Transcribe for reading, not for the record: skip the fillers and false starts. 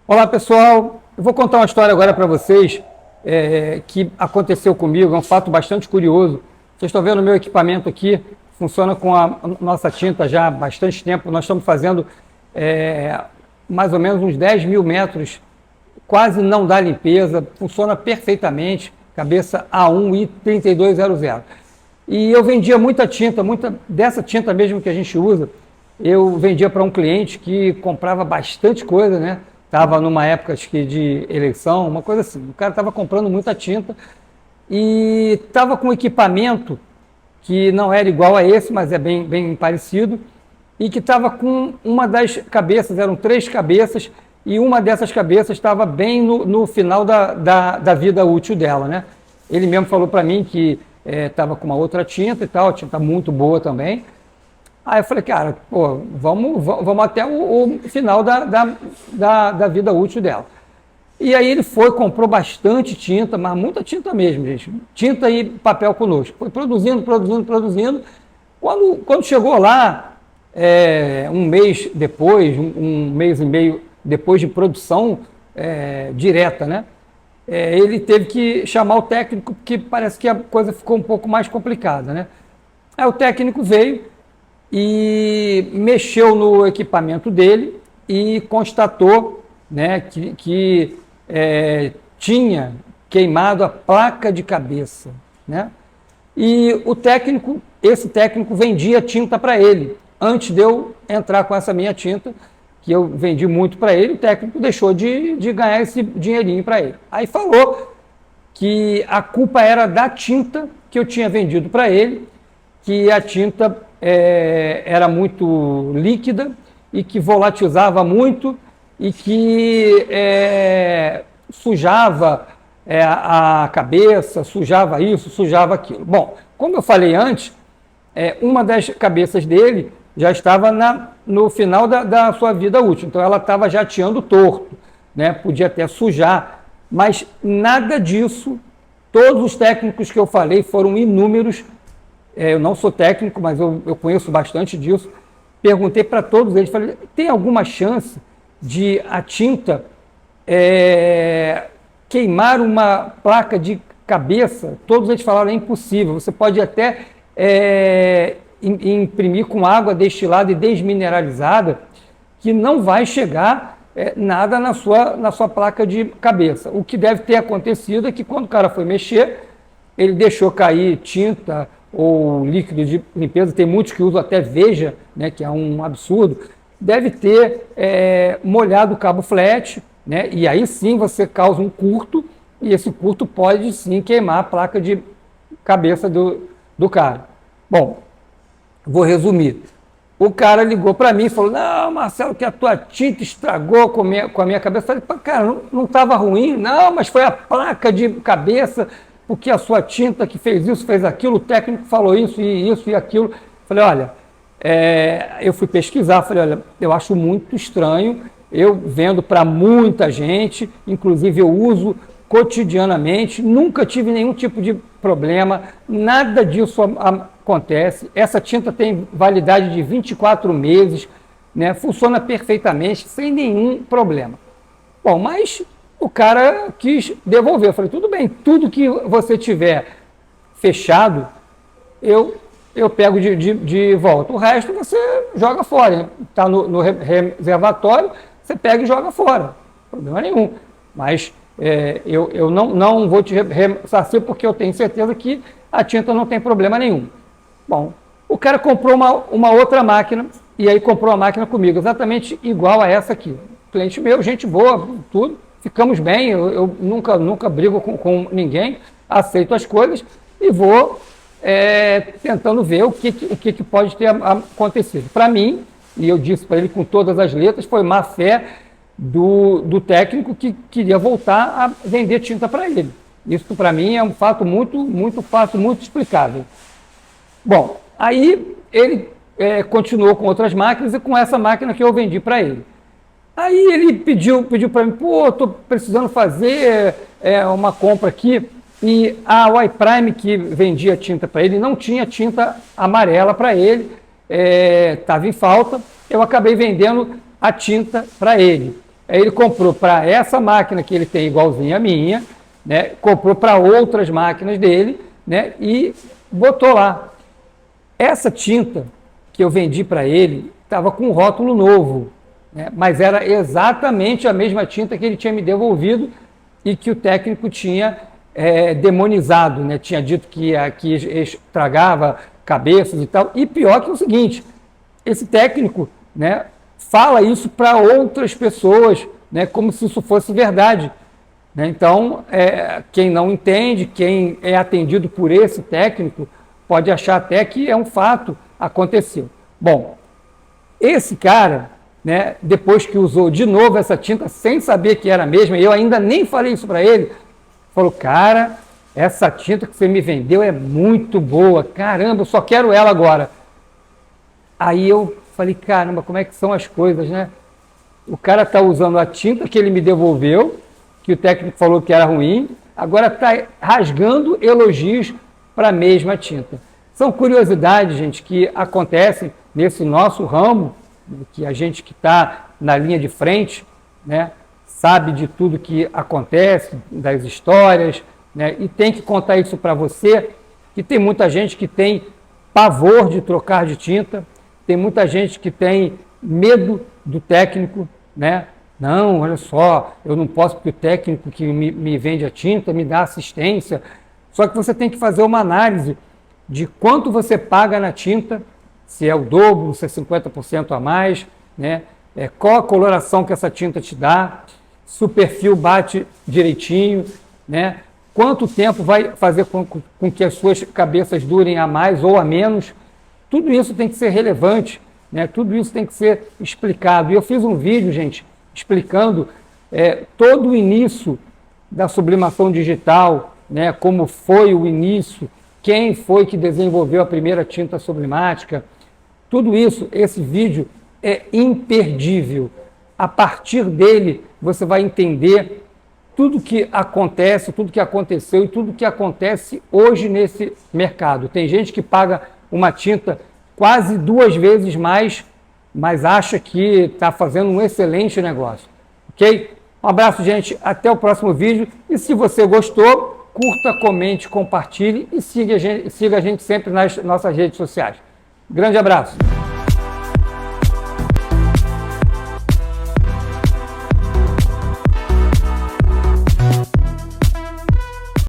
Olá pessoal, eu vou contar uma história agora para vocês que aconteceu comigo, é um fato bastante curioso. Vocês estão vendo o meu equipamento aqui, funciona com a nossa tinta já há bastante tempo. Nós estamos fazendo mais ou menos uns 10 mil metros, quase não dá limpeza, funciona perfeitamente, cabeça A1 e 3200. E eu vendia muita tinta, muita dessa tinta mesmo que a gente usa, eu vendia para um cliente que comprava bastante coisa, né? Estava numa época acho que de eleição, uma coisa assim. O cara estava comprando muita tinta e estava com equipamento que não era igual a esse, mas é bem parecido, e que estava com uma das cabeças, eram 3 cabeças, e uma dessas cabeças estava bem no final da vida útil dela, né? Ele mesmo falou para mim que estava com uma outra tinta e tal, tinta muito boa também. Aí eu falei, cara, pô, vamos até o final da vida útil dela. E aí ele foi, comprou bastante tinta, mas muita tinta mesmo, gente. Tinta e papel conosco. Foi produzindo. Quando chegou lá, um mês depois, um mês e meio depois de produção direta, né? Ele teve que chamar o técnico, porque parece que a coisa ficou um pouco mais complicada, né? Aí o técnico veio e mexeu no equipamento dele e constatou, né, que tinha queimado a placa de cabeça, né? E esse técnico vendia tinta para ele. Antes de eu entrar com essa minha tinta, que eu vendi muito para ele, o técnico deixou de ganhar esse dinheirinho para ele. Aí falou que a culpa era da tinta que eu tinha vendido para ele, que a tinta era muito líquida e que volatilizava muito e que sujava a cabeça, sujava isso, sujava aquilo. Bom, como eu falei antes, uma das cabeças dele já estava no final da sua vida útil, então ela estava jateando torto, né? Podia até sujar, mas nada disso. Todos os técnicos que eu falei foram inúmeros. Eu não sou técnico, mas eu conheço bastante disso. Perguntei para todos eles, falei, tem alguma chance de a tinta queimar uma placa de cabeça? Todos eles falaram, é impossível. Você pode até imprimir com água destilada e desmineralizada, que não vai chegar nada na sua placa de cabeça. O que deve ter acontecido é que quando o cara foi mexer, ele deixou cair tinta ou líquido de limpeza, tem muitos que usam até Veja, né, que é um absurdo, deve ter molhado o cabo flat, né, e aí sim você causa um curto, e esse curto pode sim queimar a placa de cabeça do cara. Bom, vou resumir. O cara ligou para mim e falou, não, Marcelo, que a tua tinta estragou com a minha cabeça. Eu falei, cara, não estava ruim? Não, mas foi a placa de cabeça, porque a sua tinta que fez isso, fez aquilo, o técnico falou isso e aquilo. Falei, olha, eu fui pesquisar, falei, olha, eu acho muito estranho, eu vendo para muita gente, inclusive eu uso cotidianamente, nunca tive nenhum tipo de problema, nada disso acontece. Essa tinta tem validade de 24 meses, né, funciona perfeitamente, sem nenhum problema. Bom, mas o cara quis devolver. Eu falei, tudo bem, tudo que você tiver fechado, eu pego de volta. O resto você joga fora. Está no reservatório, você pega e joga fora. Problema nenhum. Mas eu não vou te ressarcir porque eu tenho certeza que a tinta não tem problema nenhum. Bom, o cara comprou uma outra máquina e aí comprou a máquina comigo, exatamente igual a essa aqui. Cliente meu, gente boa, tudo. Ficamos bem, eu nunca brigo com ninguém, aceito as coisas e vou tentando ver o que pode ter acontecido. Para mim, e eu disse para ele com todas as letras, foi má fé do técnico que queria voltar a vender tinta para ele. Isso para mim é um fato muito fácil, muito explicável. Bom, aí ele continuou com outras máquinas e com essa máquina que eu vendi para ele. Aí ele pediu para mim, pô, estou precisando fazer uma compra aqui, e a Y-Prime que vendia tinta para ele não tinha tinta amarela para ele, estava em falta, eu acabei vendendo a tinta para ele. Aí ele comprou para essa máquina que ele tem igualzinha a minha, né? Comprou para outras máquinas dele, né? E botou lá. Essa tinta que eu vendi para ele estava com um rótulo novo, né? Mas era exatamente a mesma tinta que ele tinha me devolvido e que o técnico tinha demonizado, né? Tinha dito que estragava cabeças e tal. E pior que o seguinte, esse técnico, né, fala isso para outras pessoas, né, como se isso fosse verdade. Né? Então, quem não entende, quem é atendido por esse técnico, pode achar até que é um fato, aconteceu. Bom, esse cara, né, depois que usou de novo essa tinta, sem saber que era a mesma, eu ainda nem falei isso para ele, falou, cara, essa tinta que você me vendeu é muito boa, caramba, eu só quero ela agora. Aí eu falei, caramba, como é que são as coisas, né? O cara está usando a tinta que ele me devolveu, que o técnico falou que era ruim, agora está rasgando elogios para a mesma tinta. São curiosidades, gente, que acontecem nesse nosso ramo, que a gente que está na linha de frente, né, sabe de tudo que acontece, das histórias, né, e tem que contar isso para você, que tem muita gente que tem pavor de trocar de tinta, tem muita gente que tem medo do técnico, né? Não, olha só, eu não posso porque o técnico que me vende a tinta me dá assistência. Só que você tem que fazer uma análise de quanto você paga na tinta, se é o dobro, se é 50% a mais, né? Qual a coloração que essa tinta te dá, se o perfil bate direitinho, né? Quanto tempo vai fazer com que as suas cabeças durem a mais ou a menos. Tudo isso tem que ser relevante, né? Tudo isso tem que ser explicado. E eu fiz um vídeo, gente, explicando todo o início da sublimação digital, né? Como foi o início, quem foi que desenvolveu a primeira tinta sublimática. Tudo isso, esse vídeo é imperdível. A partir dele, você vai entender tudo que acontece, tudo que aconteceu e tudo que acontece hoje nesse mercado. Tem gente que paga uma tinta quase 2 vezes mais, mas acha que está fazendo um excelente negócio. Ok? Um abraço, gente. Até o próximo vídeo. E se você gostou, curta, comente, compartilhe e siga a gente sempre nas nossas redes sociais. Grande abraço.